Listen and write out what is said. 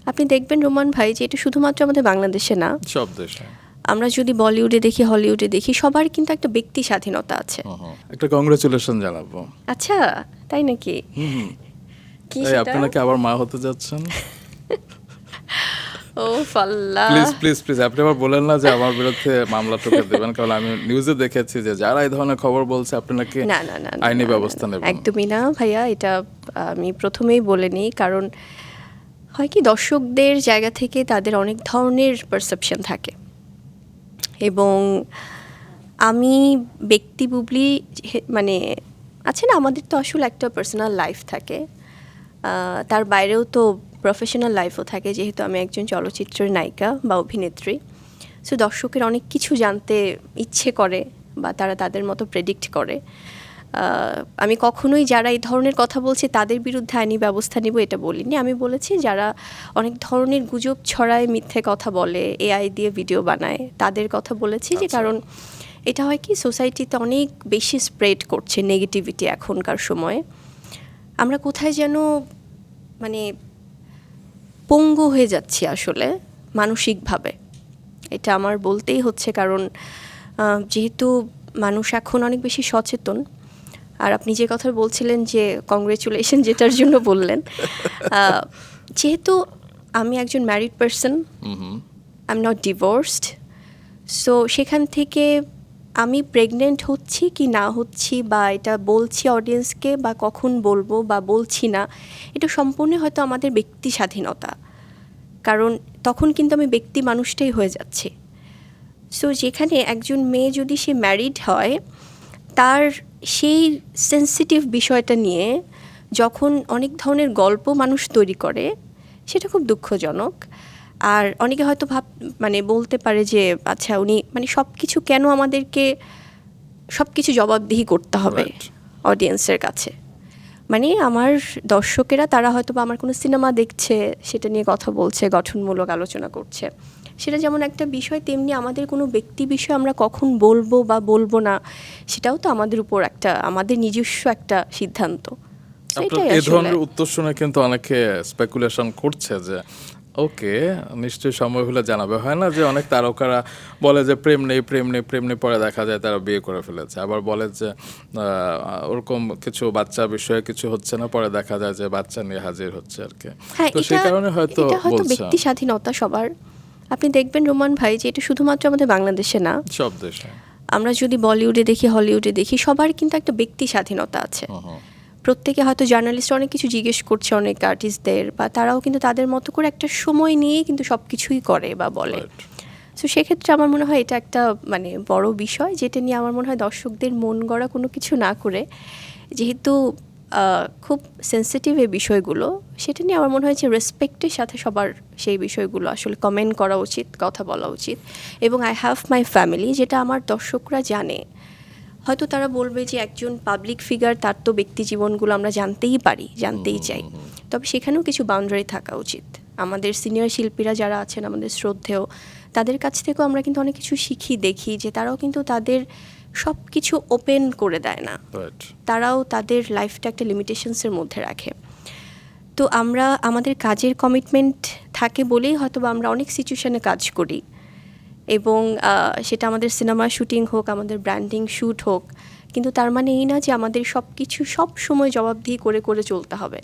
আপনি দেখবেন রোমান ভাই যে এটা শুধুমাত্র আমাদের বাংলাদেশে না, সব দেশে। আমরা যদি বলিউডে দেখি, হলিউডে দেখি, সবার কিন্তু একটা ব্যক্তি স্বাধীনতা আছে। একটা কংগ্রেচুলেশন জানাবো। আচ্ছা, তাই নাকি? কি এই সেটা? আপনি নাকি আবার মা হতে যাচ্ছেন? ও ফাল্লা, প্লিজ প্লিজ প্লিজ আপনি আবার বলেন না যে আমার বিরুদ্ধে মামলা ঠুকে দেবেন, কারণ আমি নিউজে দেখেছি যে যারা এই ধরনের খবর বলছে আপনি নাকি না না না না, আইনি না, ব্যবস্থা না, নেবেন। একদমই না ভাইয়া, এটা আমি প্রথমেই বলে নিই, কারণ হয় কি দর্শকদের জায়গা থেকে তাদের অনেক ধরনের পারসেপশন থাকে, এবং আমি ব্যক্তি বুবলি মানে আছে না, আমাদের তো আসলে একটা পার্সোনাল লাইফ থাকে, তার বাইরেও তো প্রফেশনাল লাইফও থাকে, যেহেতু আমি একজন চলচ্চিত্রের নায়িকা বা অভিনেত্রী। সো দর্শকের অনেক কিছু জানতে ইচ্ছে করে বা তারা তাদের মতো প্রেডিক্ট করে। আমি কখনোই যারা এই ধরনের কথা বলছে তাদের বিরুদ্ধে আইনি ব্যবস্থা নিব এটা বলিনি। আমি বলেছি যারা অনেক ধরনের গুজব ছড়ায়, মিথ্যে কথা বলে, এআই দিয়ে ভিডিও বানায়, তাদের কথা বলেছি। যে কারণ এটা হয় কি সোসাইটিতে অনেক বেশি স্প্রেড করছে নেগেটিভিটি এখনকার সময়ে। আমরা কোথায় যেন মানে পঙ্গু হয়ে যাচ্ছি আসলে মানসিকভাবে, এটা আমার বলতেই হচ্ছে। কারণ যেহেতু মানুষ এখন অনেক বেশি সচেতন, আর আপনি যে কথা বলছিলেন যে কংগ্রেচুলেশন যেটার জন্য বললেন, যেহেতু আমি একজন married person, I am not divorced, so সেখান থেকে আমি প্রেগনেন্ট হচ্ছি কি না হচ্ছি বা এটা বলছি অডিয়েন্সকে বা কখন বলবো বা বলছি না, এটা সম্পূর্ণ হয়তো আমাদের ব্যক্তি স্বাধীনতা, কারণ তখন কিন্তু আমি ব্যক্তি মানুষটাই হয়ে যাচ্ছি। সো যেখানে একজন মেয়ে যদি সে ম্যারিড হয়, তার সেই সেন্সিটিভ বিষয়টা নিয়ে যখন অনেক ধরনের গল্প মানুষ তৈরি করে, সেটা খুব দুঃখজনক। আর অনেকে হয়তো মানে বলতে পারে যে আচ্ছা উনি মানে সব কিছু কেন আমাদেরকে সব কিছু জবাবদিহি করতে হবে অডিয়েন্সের কাছে। মানে আমার দর্শকেরা তারা হয়তো বা আমার কোনো সিনেমা দেখছে, সেটা নিয়ে কথা বলছে, গঠনমূলক আলোচনা করছে, সেটা যেমন একটা বিষয়, তেমনি আমাদের কোনো ব্যক্তি বিষয় আমরা কখন বলবো বা বলবো না, সেটাও তো আমাদের উপর একটা, আমাদের নিজস্ব একটা সিদ্ধান্ত। এই ধরনের উত্তর শুনে কিন্তু অনেকে স্পেকুলেশন করছে যে ওকে নিশ্চয়ই সময় হলে জানাবে। হয় না যে অনেক তারকারা বলে যে প্রেম নেই প্রেম নেই প্রেম নেই, পরে দেখা যায় তারা বিয়ে করে ফেলেছে, আবার বলে যে ওরকম কিছু বাচ্চা বিষয়ে কিছু হচ্ছে না, পরে দেখা যায় যে বাচ্চা নিয়ে হাজির হচ্ছে আর কি। হ্যাঁ, তো সেই কারণে হয়তো ব্যক্তি স্বাধীনতা সবার। আপনি দেখবেন রোমান ভাই যে এটা শুধুমাত্র আমাদের বাংলাদেশে না, সব দেশে। আমরা যদি বলিউডে দেখি, হলিউডে দেখি, সবার কিন্তু একটা ব্যক্তি স্বাধীনতা আছে। প্রত্যেকে হয়তো জার্নালিস্ট অনেক কিছু জিজ্ঞেস করছে অনেক আর্টিস্টদের, বা তারাও কিন্তু তাদের মতো করে একটা সময় নিয়ে কিন্তু সব কিছুই করে বা বলে। সো সেক্ষেত্রে আমার মনে হয় এটা একটা মানে বড় বিষয়, যেটা নিয়ে আমার মনে হয় দর্শকদের মন গড়া কোনো কিছু না করে, যেহেতু খুব সেন্সিটিভ এই বিষয়গুলো, সেটা নিয়ে আমার মনে হয় যে রেসপেক্টের সাথে সবার সেই বিষয়গুলো আসলে কমেন্ট করা উচিত, কথা বলা উচিত। এবং আই হ্যাভ মাই ফ্যামিলি, যেটা আমার দর্শকরা জানে। হয়তো তারা বলবে যে একজন পাবলিক ফিগার, তার তো ব্যক্তি জীবনগুলো আমরা জানতেই পারি, জানতেই চাই, তবে সেখানেও কিছু বাউন্ডারি থাকা উচিত। আমাদের সিনিয়র শিল্পীরা যারা আছেন, আমাদের শ্রদ্ধেয়, তাদের কাছ থেকেও আমরা কিন্তু অনেক কিছু শিখি, দেখি যে তারাও কিন্তু তাদের সব কিছু ওপেন করে দেয় না, তারাও তাদের লাইফটা একটা লিমিটেশনসের মধ্যে রাখে। তো আমরা আমাদের কাজের কমিটমেন্ট থাকে বলেই হয়তো বা আমরা অনেক সিচুয়েশনে কাজ করি, এবং সেটা আমাদের সিনেমা শুটিং হোক, আমাদের ব্র্যান্ডিং শ্যুট হোক, কিন্তু তার মানে এই না যে আমাদের সব কিছু সব সময় জবাবদিহি করে করে চলতে হবে।